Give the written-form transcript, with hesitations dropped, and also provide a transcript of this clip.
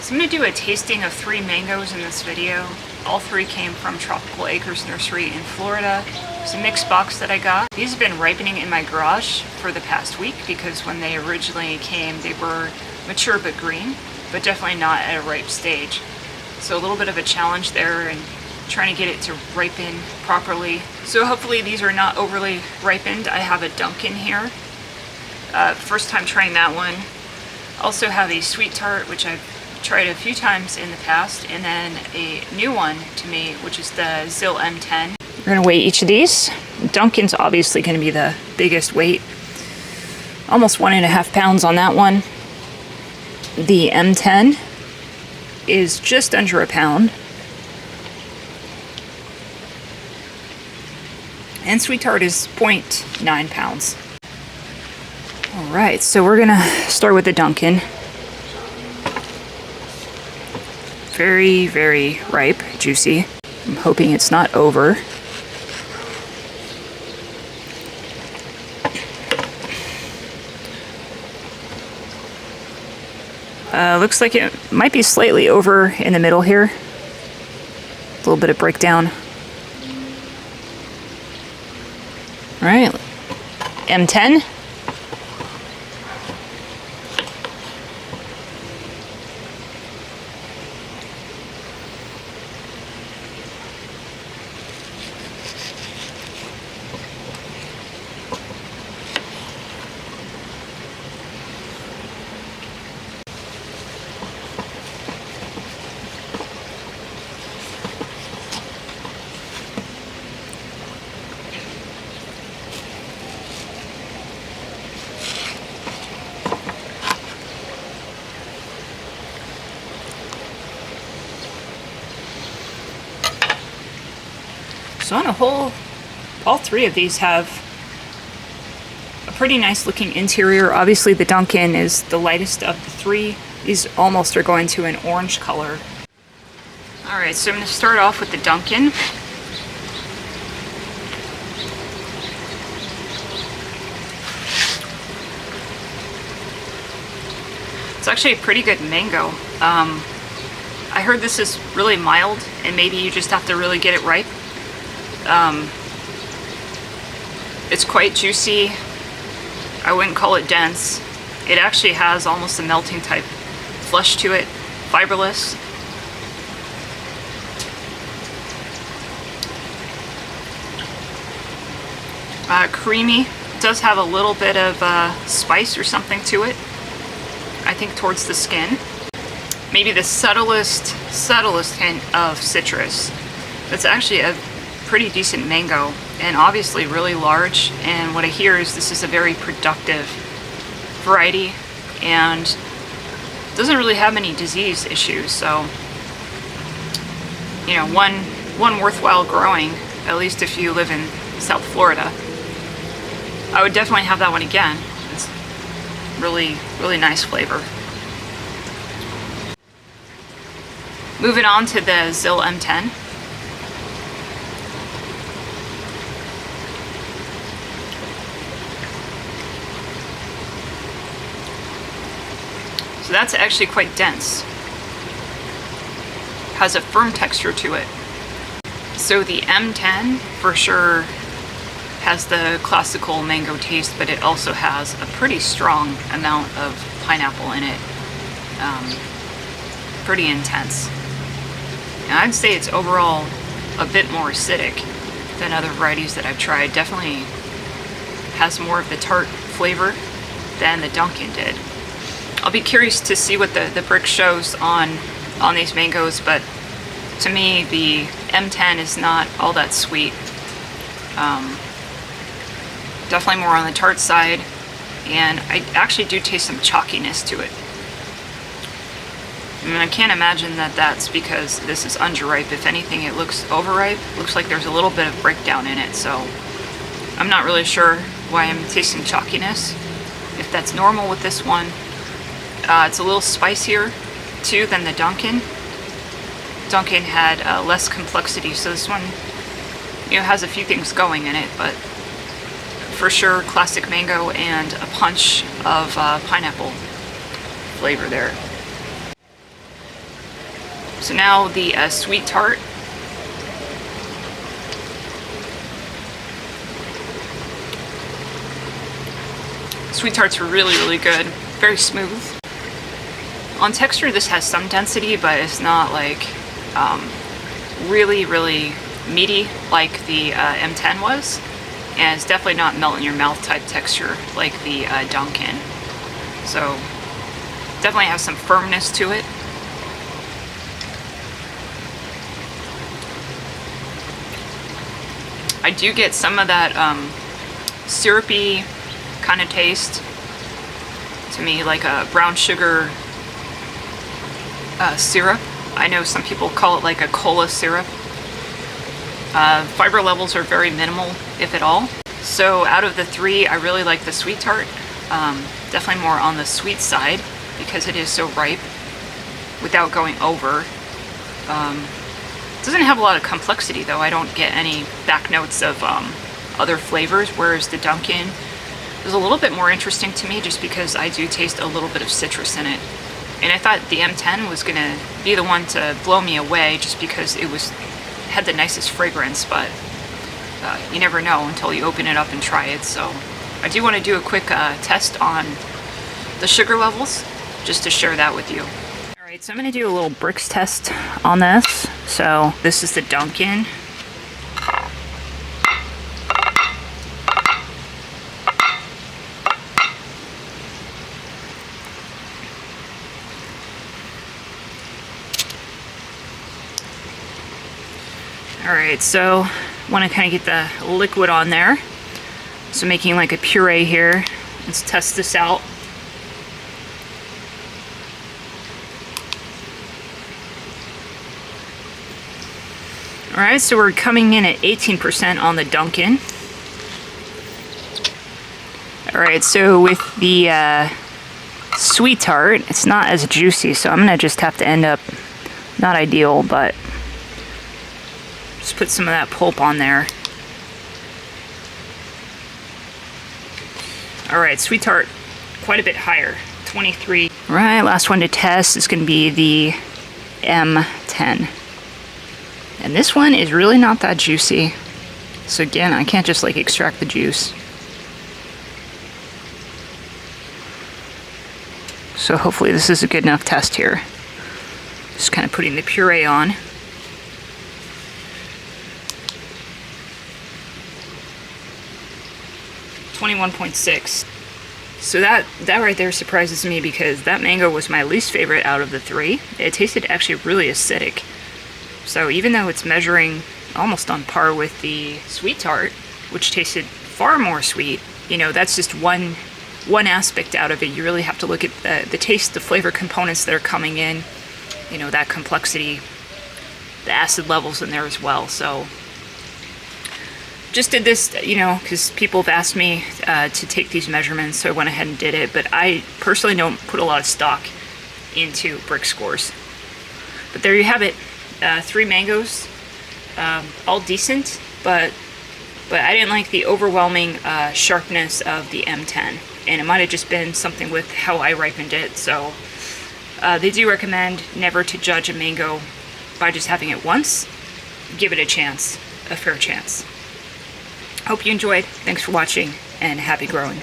So I'm going to do a tasting of 3 mangoes in this video. All 3 came from Tropical Acres Nursery in Florida. It's a mixed box that I got. These have been ripening in my garage for the past week because when they originally came they were mature but green, but definitely not at a ripe stage. So a little bit of a challenge there and trying to get it to ripen properly. So hopefully these are not overly ripened. I have a Duncan here. First time trying that one. Also have a Sweet Tart, which I've tried a few times in the past, and then a new one to me, which is the ZIL M10. We're gonna weigh each of these. Duncan's obviously gonna be the biggest weight. Almost 1.5 pounds on that one. The M10 is just under a pound. And Sweet Tart is 0.9 pounds. All right, so we're gonna start with the Duncan. Very, very ripe, juicy. I'm hoping it's not over. Looks like it might be slightly over in the middle here. A little bit of breakdown. All right, M10. So on a whole, all 3 of these have a pretty nice looking interior. Obviously the Duncan is the lightest of the 3. These almost are going to an orange color. Alright, so I'm going to start off with the Duncan. It's actually a pretty good mango. I heard this is really mild and maybe you just have to really get it ripe. It's quite juicy. I wouldn't call it dense. It actually has almost a melting type flesh to it, fiberless. Creamy. It does have a little bit of spice or something to it, I think towards the skin. Maybe the subtlest hint of citrus. It's actually a pretty decent mango and obviously really large, and what I hear is this is a very productive variety and doesn't really have any disease issues, so you know, one worthwhile growing, at least if you live in South Florida. I would definitely have that one again. It's really nice flavor. Moving on to the ZIL M10. So that's actually quite dense. Has a firm texture to it. So the M10 for sure has the classical mango taste, but it also has a pretty strong amount of pineapple in it. Pretty intense. And I'd say it's overall a bit more acidic than other varieties that I've tried. Definitely has more of the tart flavor than the Duncan did. I'll be curious to see what the brix shows on these mangoes, but to me the M10 is not all that sweet. Definitely more on the tart side, and I actually do taste some chalkiness to it. I mean, I can't imagine that that's because this is underripe. If anything, it looks overripe. Looks like there's a little bit of breakdown in it, so I'm not really sure why I'm tasting chalkiness. If that's normal with this one. It's a little spicier too than the Duncan. Duncan had less complexity, so this one, you know, has a few things going in it, but for sure classic mango and a punch of pineapple flavor there. So now the Sweet Tart. Sweet Tart's really, really good. Very smooth. On texture, this has some density, but it's not like really, really meaty like the M10 was. And it's definitely not melt in your mouth type texture like the Duncan. So definitely has some firmness to it. I do get some of that syrupy kind of taste to me, like a brown sugar syrup. I know some people call it like a cola syrup. Fiber levels are very minimal, if at all. So out of the three, I really like the Sweet Tart. Definitely more on the sweet side because it is so ripe without going over. It doesn't have a lot of complexity though. I don't get any back notes of other flavors, whereas the Duncan is a little bit more interesting to me just because I do taste a little bit of citrus in it. And I thought the M10 was gonna be the one to blow me away just because it had the nicest fragrance, but you never know until you open it up and try it. So I do want to do a quick test on the sugar levels just to share that with you. Alright, so I'm going to do a little brix test on this. So this is the Duncan. Alright, so I want to kind of get the liquid on there. So making like a puree here. Let's test this out. Alright, so we're coming in at 18% on the Duncan. Alright, so with the Sweet Tart, it's not as juicy, so I'm going to just have to end up, not ideal, but just put some of that pulp on there. Alright, Sweet Tart, quite a bit higher, 23. Alright, last one to test is going to be the M10. And this one is really not that juicy. So again, I can't just like extract the juice. So hopefully this is a good enough test here. Just kind of putting the puree on. .6. So that right there surprises me because that mango was my least favorite out of the three. It tasted actually really acidic. So even though it's measuring almost on par with the Sweet Tart, which tasted far more sweet, you know, that's just one aspect out of it. You really have to look at the taste, the flavor components that are coming in, you know, that complexity, the acid levels in there as well. So just did this, you know, because people have asked me to take these measurements, so I went ahead and did it. But I personally don't put a lot of stock into brix scores. But there you have it. 3 mangoes, all decent, but I didn't like the overwhelming sharpness of the M10, and it might have just been something with how I ripened it. So they do recommend never to judge a mango by just having it once. Give it a chance, a fair chance. Hope you enjoyed. Thanks for watching, and happy growing.